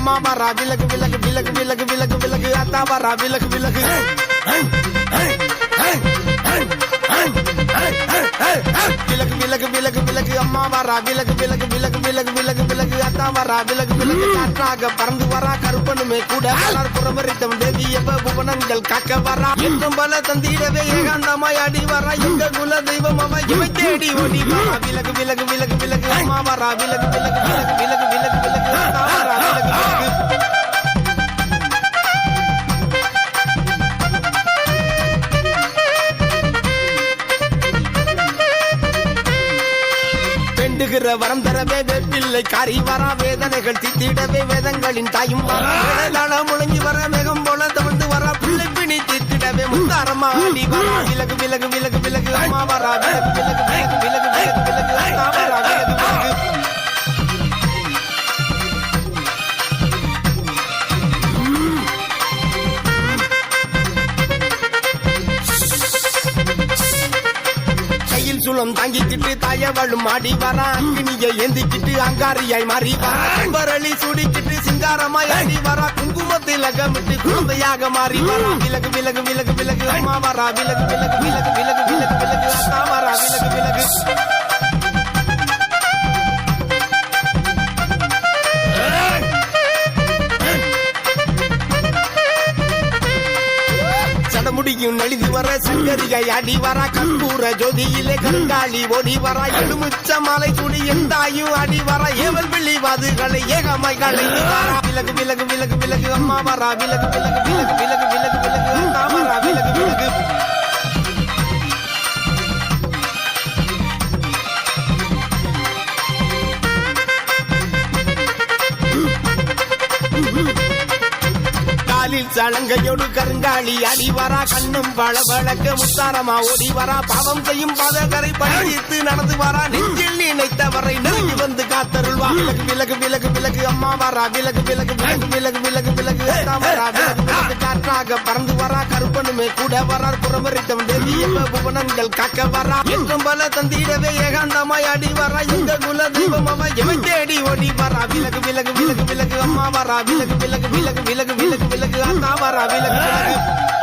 அம்மா வரா விலகு விலகு விலகு விலகு விலகு விலகு அத்தா வரா விலகு விலகு விலகு விலகு விலகு விலகு அம்மா வரா விலகு விலகு விலகு விலகு விலகு விலகு அத்தா வரா விலகு விலகு காற்றாக பறந்து வரா கருப்பனுமே கூட வளர் புறமரித்தம் தேவி எப்ப புவனங்கள் காக்க வரா என்றும் பல தந்திடவே ஏகாந்தமாய் அடி வரா எங்க குல தெய்வம் அவ இவை தேடி ஓடி வரா விலகு விலகு விலகு விலகு அம்மா வரா விலகு விலகு விலகு விலகு விலகு விலகு அத்தா வரா விலகு விலகு வரம் தரவே வேப்பிள்ளை காரி வரா வேதனைகள் தீத்திடவே வேதங்களின் தாயும் வரா முழங்கி வர மேகம் போல தவழ்ந்து வரா பிள்ளை பிணி தீத்திடவே முத்தாரம்மா அடி வரா விலகு விலகு விலகு விலகு அம்மா வரா விலகு விலகு விலகு விலகு விலகு விலகு அத்தா வரா விலகு விலகு சுளம் தாங்கிக்கிட்டு தாயவளும் ஆடி வரா அங்கினியை ஏந்திக்கிட்டு அங்காரியாய் மாறி வரளி சூடிக்கிட்டு சிங்காரமாய் ஆடி வரா குங்குமத்தில் அகமிட்டு குழந்தையாக மாறி வரா விலகு விலகு விலகு விலகு அம்மா வரா விலகு விலகு விலகு விலகு விலகு விலகு அத்தா வரா விலகு விலகு முடியும் நெளிது வர சங்கரிகை அடி வரா கற்பூர ஜோதியிலே கங்காளி ஓடி வரா எழுமுச்ச மாலை சூடி எந்தாயும் அடி வரா ஏவல் வெள்ளி வாதுகளை ஏகமைகளை வரா விலகு விலகு விலகு விலகு அம்மா வரா விலகு விலகு விலகு விலகு விலகு விலகு அத்தா வரா விலகு விலகு சலங்கையோடு கருங்காளி அடி வரா கண்ணும் பழ வழக்க முத்தாரமா ஓடி வரா பாவம் செய்யும் பாதகரை பழித்து நடந்து வரா நெஞ்சில் நினைத்தவரை நெருங்கி வந்து காத்தருள்வா விலகு விலகு விலகு விலகு அம்மா வரா விலகு விலகு விலகு விலகு விலகு விலகு அத்தா வரா விலகு விலகு காற்றாக பறந்து வரா கருப்பனுமே கூட வரார் புறமரித்தம் தேவி எப்ப புவனங்கள் காக்க வரா என்றும் பல தந்திடவே ஏகாந்தமாய் அடி வரா எங்க குல தெய்வம் அவ எவை தேடி ஓடி வரா விலகு விலகு விலகு விலகு அம்மா வரா விலகு விலகு விலகு விலகு விலகு விலகு அத்தா வரா விலகு விலகு